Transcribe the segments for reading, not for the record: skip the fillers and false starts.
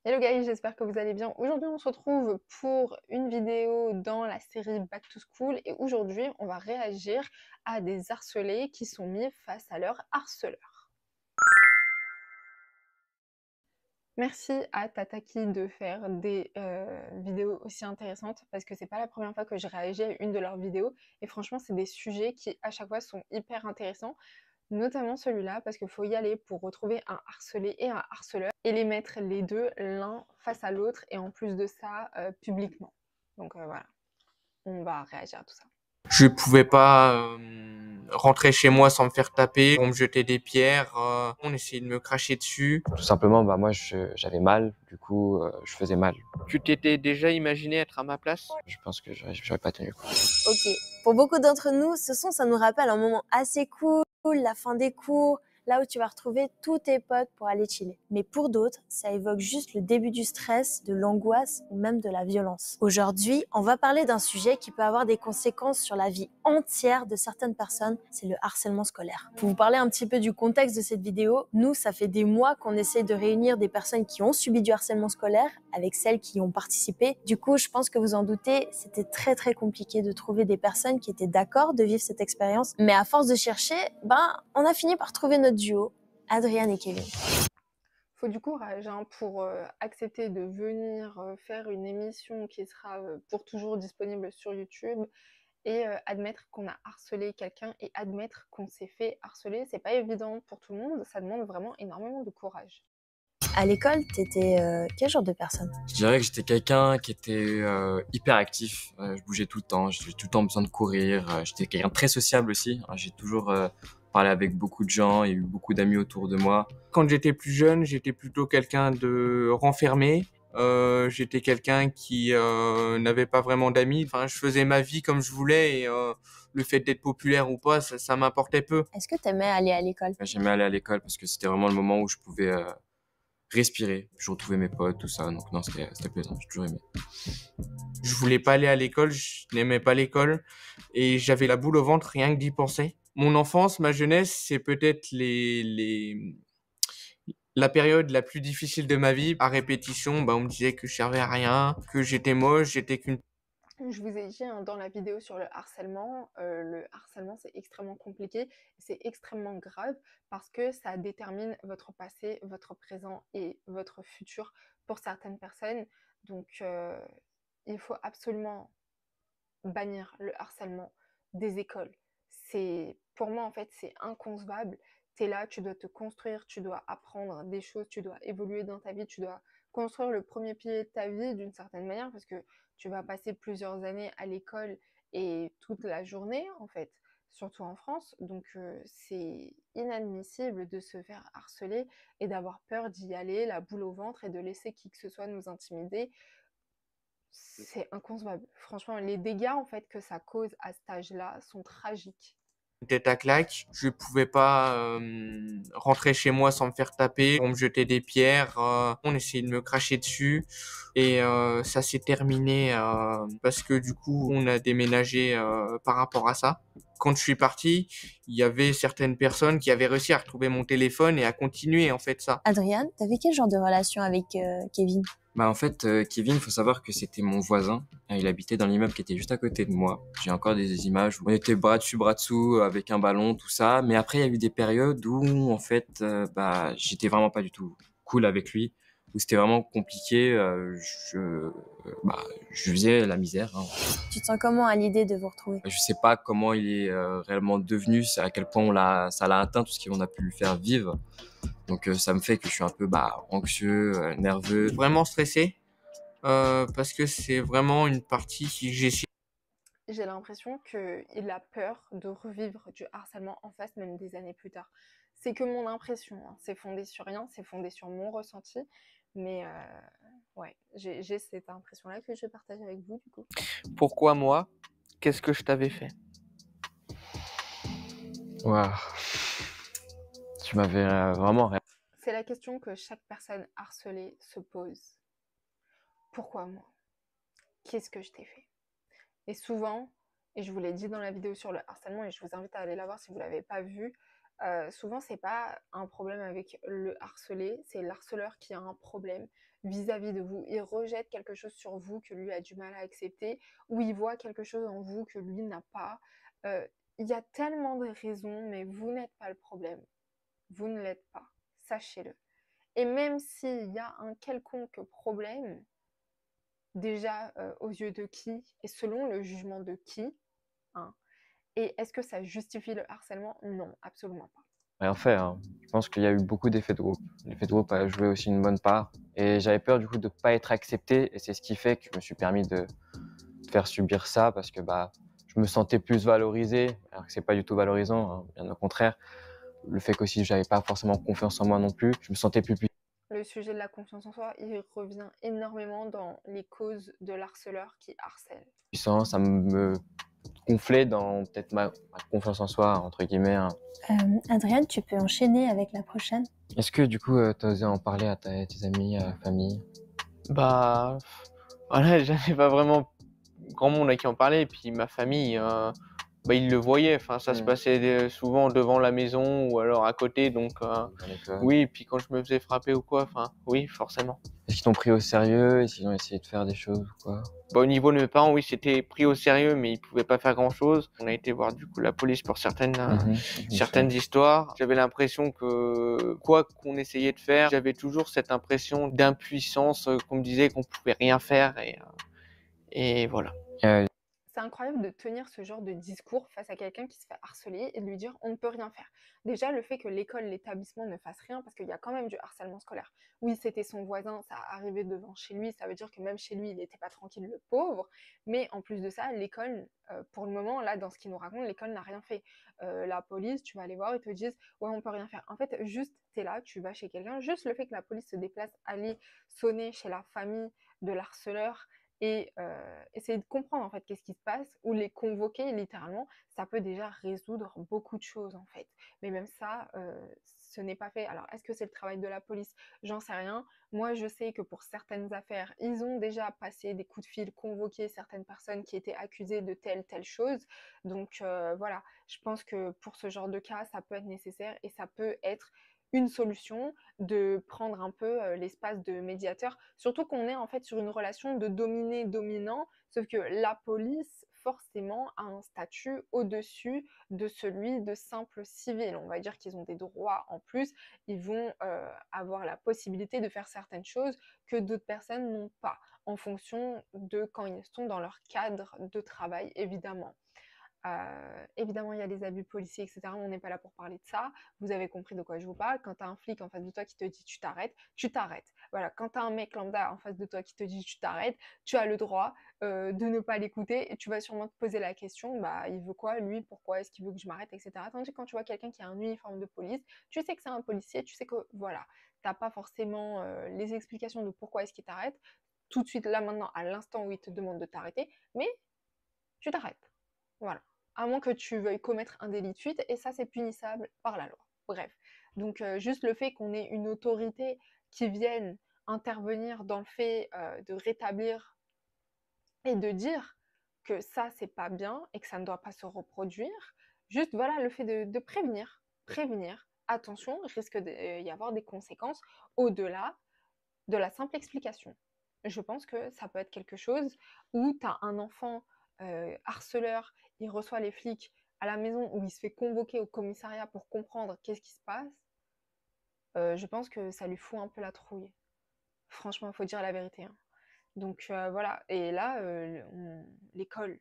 Hello guys, j'espère que vous allez bien. Aujourd'hui, on se retrouve pour une vidéo dans la série Back to School et aujourd'hui, on va réagir à des harcelés qui sont mis face à leurs harceleurs. Merci à Tataki de faire des vidéos aussi intéressantes parce que c'est pas la première fois que je réagis à une de leurs vidéos et franchement, c'est des sujets qui à chaque fois sont hyper intéressants. Notamment celui-là, parce qu'il faut y aller pour retrouver un harcelé et un harceleur et les mettre les deux l'un face à l'autre et en plus de ça, publiquement. Donc voilà, on va réagir à tout ça. Je pouvais pas rentrer chez moi sans me faire taper, on me jetait des pierres, on essayait de me cracher dessus. Tout simplement, moi j'avais mal, du coup je faisais mal. Tu t'étais déjà imaginé être à ma place? Je pense que j'aurais pas tenu. Ok, pour beaucoup d'entre nous, ça nous rappelle un moment assez cool, la fin des cours, là où tu vas retrouver tous tes potes pour aller chiller. Mais pour d'autres, ça évoque juste le début du stress, de l'angoisse ou même de la violence. Aujourd'hui, on va parler d'un sujet qui peut avoir des conséquences sur la vie entière de certaines personnes, c'est le harcèlement scolaire. Pour vous parler un petit peu du contexte de cette vidéo, nous, ça fait des mois qu'on essaie de réunir des personnes qui ont subi du harcèlement scolaire avec celles qui y ont participé. Du coup, je pense que vous en doutez, c'était très compliqué de trouver des personnes qui étaient d'accord de vivre cette expérience. Mais à force de chercher, on a fini par trouver notre duo, Adrian et Kevin. Faut du courage pour accepter de venir faire une émission qui sera pour toujours disponible sur YouTube et admettre qu'on a harcelé quelqu'un et admettre qu'on s'est fait harceler. C'est pas évident pour tout le monde, ça demande vraiment énormément de courage. À l'école, t'étais quel genre de personne? Je dirais que j'étais quelqu'un qui était hyper actif, je bougeais tout le temps, j'avais tout le temps besoin de courir, j'étais quelqu'un de très sociable aussi, j'ai toujours parlé avec beaucoup de gens, il y a eu beaucoup d'amis autour de moi. Quand j'étais plus jeune, j'étais plutôt quelqu'un de renfermé. J'étais quelqu'un qui n'avait pas vraiment d'amis. Enfin, je faisais ma vie comme je voulais et le fait d'être populaire ou pas, ça m'importait peu. Est-ce que t'aimais aller à l'école? J'aimais aller à l'école parce que c'était vraiment le moment où je pouvais respirer, je retrouvais mes potes, tout ça, donc non, c'était plaisant, j'ai toujours aimé. Je voulais pas aller à l'école, je n'aimais pas l'école et j'avais la boule au ventre rien que d'y penser. Mon enfance, ma jeunesse, c'est peut-être la période la plus difficile de ma vie. À répétition, on me disait que je servais à rien, que j'étais moche, j'étais qu'une... Je vous ai dit dans la vidéo sur le harcèlement c'est extrêmement compliqué, c'est extrêmement grave parce que ça détermine votre passé, votre présent et votre futur pour certaines personnes. Donc il faut absolument bannir le harcèlement des écoles. Pour moi en fait c'est inconcevable. Tu es là, tu dois te construire, tu dois apprendre des choses, tu dois évoluer dans ta vie, tu dois construire le premier pilier de ta vie d'une certaine manière parce que tu vas passer plusieurs années à l'école et toute la journée en fait, surtout en France. Donc c'est inadmissible de se faire harceler et d'avoir peur d'y aller, la boule au ventre et de laisser qui que ce soit nous intimider. C'est inconcevable. Franchement, les dégâts en fait que ça cause à cet âge-là sont tragiques. tête à claque. Je pouvais pas rentrer chez moi sans me faire taper. On me jetait des pierres, on essayait de me cracher dessus. Et ça s'est terminé parce que du coup, on a déménagé par rapport à ça. Quand je suis parti, il y avait certaines personnes qui avaient réussi à retrouver mon téléphone et à continuer en fait ça. Adrian, t'avais quel genre de relation avec Kevin? En fait, Kevin, faut savoir que c'était mon voisin. Il habitait dans l'immeuble qui était juste à côté de moi. J'ai encore des images où on était bras dessus, bras dessous, avec un ballon, tout ça. Mais après, il y a eu des périodes où, en fait, j'étais vraiment pas du tout cool avec lui, où c'était vraiment compliqué. Je faisais la misère, hein. Tu te sens comment à l'idée de vous retrouver? Je sais pas comment il est réellement devenu, à quel point ça l'a atteint, tout ce qu'on a pu lui faire vivre. Donc ça me fait que je suis un peu anxieux, nerveux. Vraiment stressé parce que c'est vraiment une partie qui J'ai l'impression qu'il a peur de revivre du harcèlement en face, même des années plus tard. C'est que mon impression, hein. C'est fondé sur rien, c'est fondé sur mon ressenti. Mais ouais, j'ai cette impression-là que je partage avec vous du coup. Pourquoi moi? Qu'est-ce que je t'avais fait? Waouh. Tu m'avais vraiment... C'est la question que chaque personne harcelée se pose. Pourquoi moi? Qu'est-ce que je t'ai fait? Et souvent, et je vous l'ai dit dans la vidéo sur le harcèlement, et je vous invite à aller la voir si vous ne l'avez pas vue, souvent c'est pas un problème avec le harcelé, c'est l'harceleur qui a un problème. vis-à-vis de vous. Il rejette quelque chose sur vous que lui a du mal à accepter, ou il voit quelque chose en vous que lui n'a pas. Il y a tellement de raisons, mais vous n'êtes pas le problème. Vous ne l'êtes pas. Sachez-le. Et même s'il y a un quelconque problème, déjà aux yeux de qui et selon le jugement de qui, hein, et est-ce que ça justifie le harcèlement? Non, absolument pas. Rien fait, hein. Je pense qu'il y a eu beaucoup d'effets de groupe. L'effet de groupe a joué aussi une bonne part. Et j'avais peur du coup de ne pas être accepté. Et c'est ce qui fait que je me suis permis de faire subir ça parce que je me sentais plus valorisé, alors que c'est pas du tout valorisant, hein, bien au contraire. Le fait qu'aussi j'avais pas forcément confiance en moi non plus, je me sentais plus Le sujet de la confiance en soi, il revient énormément dans les causes de l'harceleur qui harcèle. puissant, ça me gonflait dans peut-être ma confiance en soi, entre guillemets, hein. Adrien, tu peux enchaîner avec la prochaine. Est-ce que du coup, t'as osé en parler à tes amis, à la famille? Bah, voilà, j'avais pas vraiment grand monde à qui en parler. Et puis ma famille, ils le voyaient. Enfin, ça se passait souvent devant la maison ou alors à côté. Donc, oui. Et puis quand je me faisais frapper ou quoi, enfin, oui, forcément. Est-ce qu'ils t'ont pris au sérieux? Est-ce qu'ils ont essayé de faire des choses ou quoi? Au niveau de mes parents, oui, c'était pris au sérieux, mais ils pouvaient pas faire grand-chose. On a été voir du coup la police pour certaines histoires. J'avais l'impression que quoi qu'on essayait de faire, j'avais toujours cette impression d'impuissance, qu'on me disait qu'on pouvait rien faire et voilà. C'est incroyable de tenir ce genre de discours face à quelqu'un qui se fait harceler et de lui dire on ne peut rien faire. Déjà, le fait que l'école, l'établissement ne fasse rien, parce qu'il y a quand même du harcèlement scolaire. Oui, c'était son voisin, ça arrivait devant chez lui, ça veut dire que même chez lui, il n'était pas tranquille, le pauvre. Mais en plus de ça, l'école, pour le moment, là, dans ce qu'il nous raconte, l'école n'a rien fait. La police, tu vas aller voir, ils te disent ouais, on peut rien faire. En fait, juste, tu es là, tu vas chez quelqu'un, juste le fait que la police se déplace, aller sonner chez la famille de l'harceleur, et essayer de comprendre en fait qu'est-ce qui se passe ou les convoquer littéralement, ça peut déjà résoudre beaucoup de choses en fait. Mais même ça, ce n'est pas fait. Alors est-ce que c'est le travail de la police? J'en sais rien. Moi je sais que pour certaines affaires, ils ont déjà passé des coups de fil, convoqué certaines personnes qui étaient accusées de telle chose. Donc voilà, je pense que pour ce genre de cas, ça peut être nécessaire et ça peut être une solution de prendre un peu l'espace de médiateur, surtout qu'on est en fait sur une relation de dominé-dominant, sauf que la police forcément a un statut au-dessus de celui de simple civil. On va dire qu'ils ont des droits en plus, ils vont avoir la possibilité de faire certaines choses que d'autres personnes n'ont pas, en fonction de quand ils sont dans leur cadre de travail, évidemment. Évidemment, il y a les abus policiers, etc. On n'est pas là pour parler de ça. Vous avez compris de quoi je vous parle. Quand tu as un flic en face de toi qui te dit tu t'arrêtes, tu t'arrêtes. Voilà. Quand tu as un mec lambda en face de toi qui te dit tu t'arrêtes, tu as le droit de ne pas l'écouter et tu vas sûrement te poser la question, il veut quoi lui, pourquoi est-ce qu'il veut que je m'arrête, etc. Tandis que quand tu vois quelqu'un qui a un uniforme de police, tu sais que c'est un policier, tu sais que voilà, tu n'as pas forcément les explications de pourquoi est-ce qu'il t'arrête tout de suite là maintenant à l'instant où il te demande de t'arrêter, mais tu t'arrêtes. Voilà. À moins que tu veuilles commettre un délit de fuite, et ça, c'est punissable par la loi. Bref. Donc, juste le fait qu'on ait une autorité qui vienne intervenir dans le fait de rétablir et de dire que ça, c'est pas bien et que ça ne doit pas se reproduire, juste, voilà, le fait de prévenir, attention, il risque d'y avoir des conséquences au-delà de la simple explication. Je pense que ça peut être quelque chose où tu as un enfant harceleur, il reçoit les flics à la maison où il se fait convoquer au commissariat pour comprendre qu'est-ce qui se passe. Je pense que ça lui fout un peu la trouille. Franchement, il faut dire la vérité, hein. Donc voilà, et là, l'école,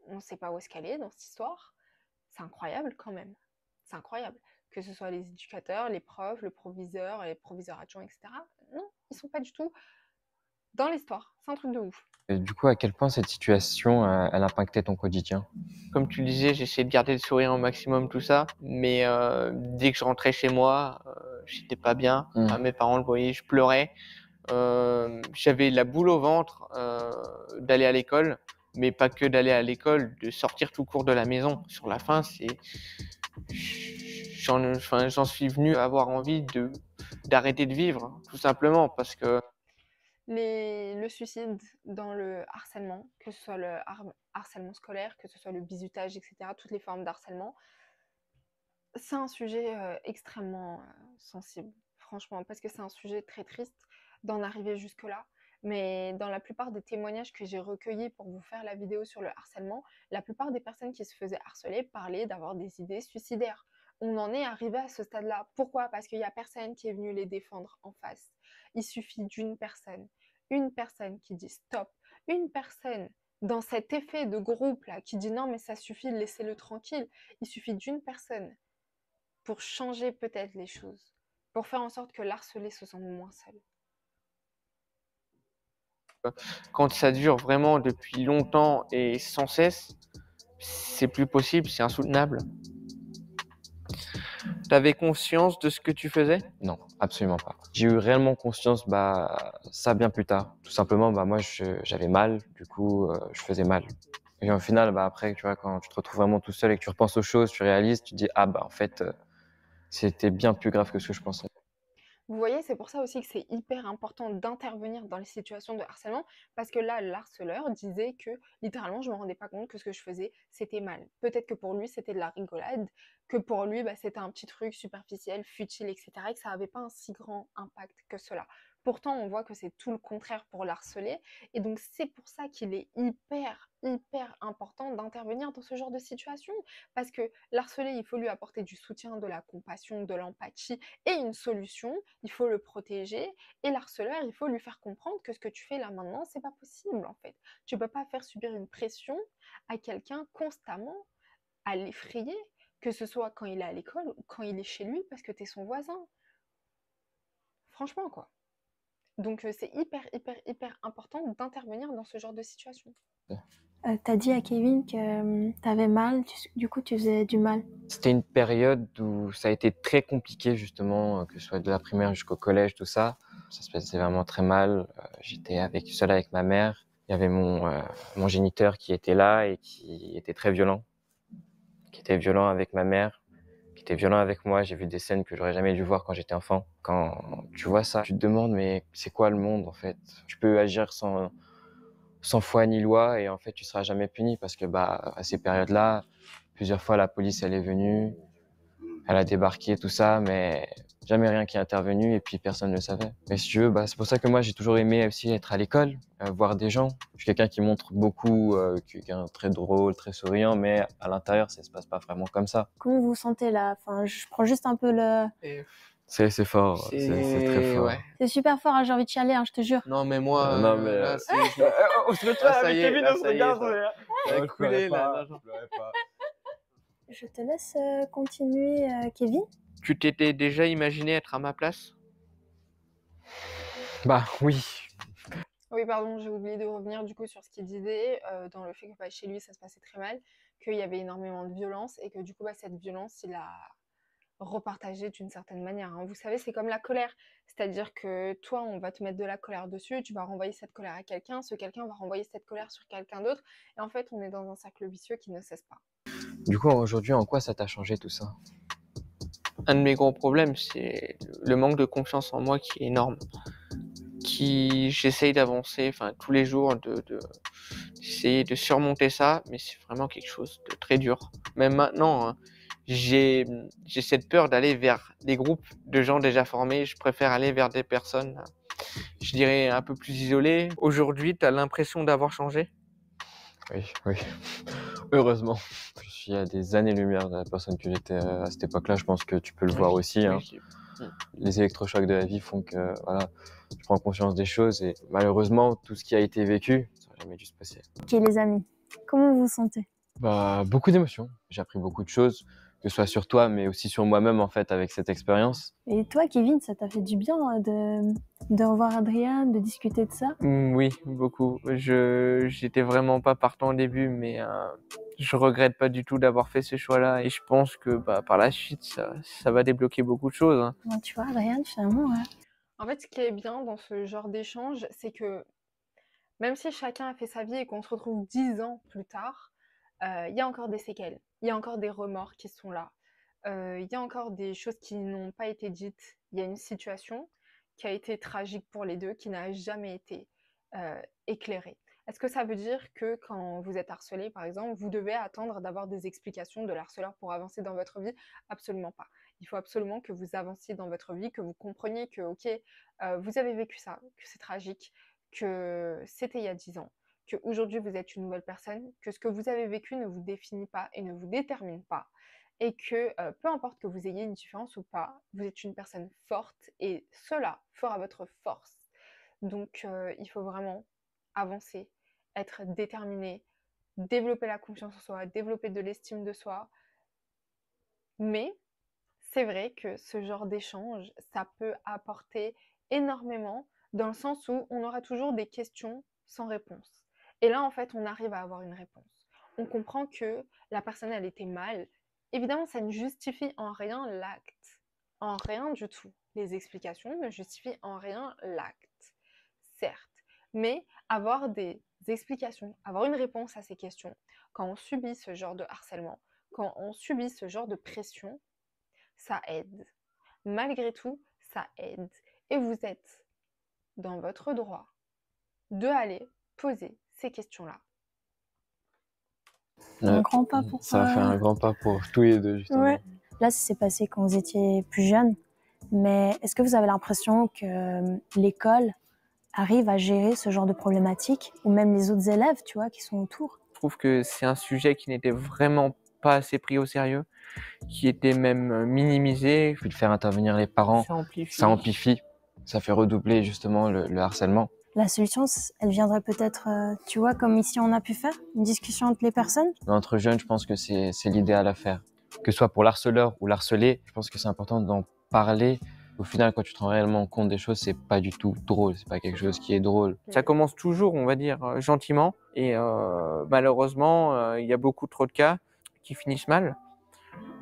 on ne sait pas où est-ce qu'elle est dans cette histoire. C'est incroyable quand même. C'est incroyable. Que ce soit les éducateurs, les profs, le proviseur, les proviseurs adjoints, etc. Non, ils ne sont pas du tout dans l'histoire. C'est un truc de ouf. Et du coup, à quel point cette situation, elle impactait ton quotidien? Comme tu le disais, j'essayais de garder le sourire au maximum, tout ça. Mais dès que je rentrais chez moi, j'étais pas bien. Mes parents le voyaient, je pleurais. J'avais la boule au ventre d'aller à l'école, mais pas que d'aller à l'école, de sortir tout court de la maison. Sur la fin, j'en suis venu à avoir envie d'arrêter de vivre, tout simplement, parce que le suicide dans le harcèlement, que ce soit le harcèlement scolaire, que ce soit le bizutage, etc., toutes les formes d'harcèlement, c'est un sujet extrêmement sensible. franchement, parce que c'est un sujet très triste d'en arriver jusque-là. Mais dans la plupart des témoignages que j'ai recueillis pour vous faire la vidéo sur le harcèlement, la plupart des personnes qui se faisaient harceler parlaient d'avoir des idées suicidaires. On en est arrivé à ce stade-là. Pourquoi? Parce qu'il n'y a personne qui est venu les défendre en face. Il suffit d'une personne, une personne qui dit stop, une personne dans cet effet de groupe là qui dit non mais ça suffit, laissez-le tranquille. Il suffit d'une personne pour changer peut-être les choses, pour faire en sorte que l'harcelé se sente moins seul. Quand ça dure vraiment depuis longtemps et sans cesse, c'est plus possible, c'est insoutenable. T'avais conscience de ce que tu faisais? Non, absolument pas. J'ai eu réellement conscience, ça bien plus tard. Tout simplement, moi, j'avais mal, du coup, je faisais mal. Et au final, après, tu vois, quand tu te retrouves vraiment tout seul et que tu repenses aux choses, tu réalises, tu te dis, en fait, c'était bien plus grave que ce que je pensais. Vous voyez, c'est pour ça aussi que c'est hyper important d'intervenir dans les situations de harcèlement, parce que là, l'harceleur disait que littéralement, je ne me rendais pas compte que ce que je faisais, c'était mal. Peut-être que pour lui, c'était de la rigolade, que pour lui, c'était un petit truc superficiel, futile, etc., et que ça n'avait pas un si grand impact que cela. Pourtant, on voit que c'est tout le contraire pour l'harcelé, et donc c'est pour ça qu'il est hyper important d'intervenir dans ce genre de situation, parce que l'harcelé, il faut lui apporter du soutien, de la compassion, de l'empathie, et une solution, il faut le protéger, et l'harceleur, il faut lui faire comprendre que ce que tu fais là maintenant, c'est pas possible en fait. Tu peux pas faire subir une pression à quelqu'un constamment, à l'effrayer, que ce soit quand il est à l'école ou quand il est chez lui parce que tu es son voisin. Franchement quoi. Donc c'est hyper important d'intervenir dans ce genre de situation. T'as dit à Kevin que t'avais mal, du coup tu faisais du mal. C'était une période où ça a été très compliqué justement, que ce soit de la primaire jusqu'au collège, tout ça. Ça se passait vraiment très mal. J'étais seul avec ma mère. Il y avait mon géniteur qui était là et qui était très violent. Qui était violent avec ma mère, qui était violent avec moi. J'ai vu des scènes que j'aurais jamais dû voir quand j'étais enfant. Quand tu vois ça, tu te demandes mais c'est quoi le monde en fait? Tu peux agir sans foi ni loi et en fait tu seras jamais puni parce que à ces périodes-là, plusieurs fois la police elle est venue, elle a débarqué tout ça, mais jamais rien qui est intervenu et puis personne ne le savait. Mais si tu veux, c'est pour ça que moi j'ai toujours aimé aussi être à l'école, voir des gens. Je suis quelqu'un qui montre beaucoup, quelqu'un de très drôle, très souriant, mais à l'intérieur ça se passe pas vraiment comme ça. Comment vous vous sentez là? Enfin, je prends juste un peu le... C'est fort, c'est très fort. Ouais. C'est super fort, hein, j'ai envie de chialer, je te jure. Non mais moi, non, mais là c'est... on se retrouve ça avec y est, Kevin, là, on se ça y est, regarde. ça a coulé là. Je pleurais pas. Je te laisse continuer, Kevin. Tu t'étais déjà imaginé être à ma place? Oui. Oui, pardon, j'ai oublié de revenir du coup sur ce qu'il disait, dans le fait que chez lui ça se passait très mal, qu'il y avait énormément de violence et que du coup cette violence il a repartagé d'une certaine manière, hein. Vous savez, c'est comme la colère, c'est-à-dire que toi on va te mettre de la colère dessus, tu vas renvoyer cette colère à quelqu'un, ce quelqu'un va renvoyer cette colère sur quelqu'un d'autre, et en fait on est dans un cercle vicieux qui ne cesse pas. Du coup, aujourd'hui, en quoi ça t'a changé tout ça? Un de mes gros problèmes, c'est le manque de confiance en moi qui est énorme. J'essaye d'avancer, tous les jours, d'essayer de surmonter ça, mais c'est vraiment quelque chose de très dur. Même maintenant, hein, j'ai cette peur d'aller vers des groupes de gens déjà formés. Je préfère aller vers des personnes, je dirais, un peu plus isolées. Aujourd'hui, tu as l'impression d'avoir changé? Oui. Heureusement. Je suis à des années-lumière de la personne que j'étais à cette époque-là. Je pense que tu peux le voir aussi. Hein. Les électrochocs de la vie font que je prends conscience des choses et malheureusement, tout ce qui a été vécu, ça n'aurait jamais dû se passer. Ok les amis, comment vous vous sentez? Beaucoup d'émotions. J'ai appris beaucoup de choses, que ce soit sur toi, mais aussi sur moi-même en fait avec cette expérience. Et toi Kevin, ça t'a fait du bien de revoir Adrien, de discuter de ça? Oui, beaucoup. J'étais vraiment pas partant au début, mais je regrette pas du tout d'avoir fait ce choix-là et je pense que par la suite, ça va débloquer beaucoup de choses. Hein. Ouais, tu vois, Adrien, finalement, ouais. En fait, ce qui est bien dans ce genre d'échange, c'est que même si chacun a fait sa vie et qu'on se retrouve 10 ans plus tard, il y a encore des séquelles, il y a encore des remords qui sont là, il y a encore des choses qui n'ont pas été dites. Il y a une situation qui a été tragique pour les deux, qui n'a jamais été éclairée. Est-ce que ça veut dire que quand vous êtes harcelé, par exemple, vous devez attendre d'avoir des explications de l'harceleur pour avancer dans votre vie? Absolument pas. Il faut absolument que vous avanciez dans votre vie, que vous compreniez que, ok, vous avez vécu ça, que c'est tragique, que c'était il y a 10 ans, qu'aujourd'hui vous êtes une nouvelle personne, que ce que vous avez vécu ne vous définit pas et ne vous détermine pas. Et que peu importe que vous ayez une différence ou pas, vous êtes une personne forte et cela fera votre force. Donc il faut vraiment avancer, être déterminé, développer la confiance en soi, développer de l'estime de soi. Mais c'est vrai que ce genre d'échange, ça peut apporter énormément dans le sens où on aura toujours des questions sans réponse. Et là, en fait, on arrive à avoir une réponse. On comprend que la personne, elle était mal. Évidemment, ça ne justifie en rien l'acte. En rien du tout. Les explications ne justifient en rien l'acte. Certes. Mais avoir des explications, avoir une réponse à ces questions, quand on subit ce genre de harcèlement, quand on subit ce genre de pression, ça aide. Malgré tout, ça aide. Et vous êtes dans votre droit de aller poser ces questions-là. Un grand pas pour Ça a fait un grand pas pour tous les deux, justement. Ouais. Là, ça s'est passé quand vous étiez plus jeune. Mais est-ce que vous avez l'impression que l'école arrive à gérer ce genre de problématiques, ou même les autres élèves, tu vois, qui sont autour? Je trouve que c'est un sujet qui n'était vraiment pas assez pris au sérieux, qui était même minimisé. Puis de faire intervenir les parents, ça amplifie, ça fait redoubler justement le harcèlement. La solution, elle viendrait peut-être, tu vois, comme ici on a pu faire, une discussion entre les personnes. Mais entre jeunes, je pense que c'est l'idéal à faire. Que ce soit pour l'harceleur ou l'harcelé, je pense que c'est important d'en parler. Au final, quand tu te rends réellement compte des choses, c'est pas du tout drôle, c'est pas quelque chose qui est drôle. Ça commence toujours, on va dire, gentiment. Et malheureusement, il y a beaucoup trop de cas qui finissent mal.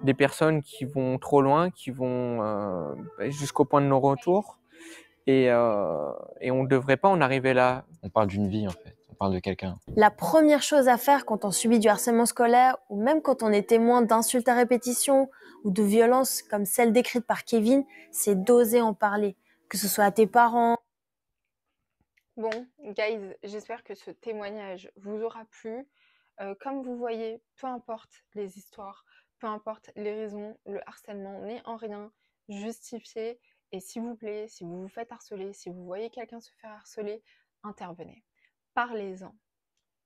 Des personnes qui vont trop loin, qui vont jusqu'au point de non-retour. Et on ne devrait pas en arriver là. On parle d'une vie, en fait. On parle de quelqu'un. La première chose à faire quand on subit du harcèlement scolaire, ou même quand on est témoin d'insultes à répétition ou de violences comme celle décrite par Kevin, c'est d'oser en parler, que ce soit à tes parents. Bon, guys, j'espère que ce témoignage vous aura plu. Comme vous voyez, peu importe les histoires, peu importe les raisons, le harcèlement n'est en rien justifié. Et s'il vous plaît, si vous vous faites harceler, si vous voyez quelqu'un se faire harceler, intervenez. Parlez-en.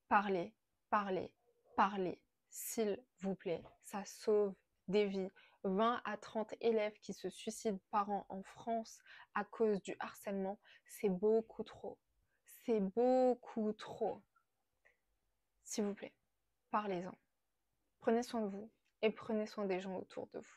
Parlez, parlez, parlez, s'il vous plaît. Ça sauve des vies. 20 à 30 élèves qui se suicident par an en France à cause du harcèlement, c'est beaucoup trop. C'est beaucoup trop. S'il vous plaît, parlez-en. Prenez soin de vous et prenez soin des gens autour de vous.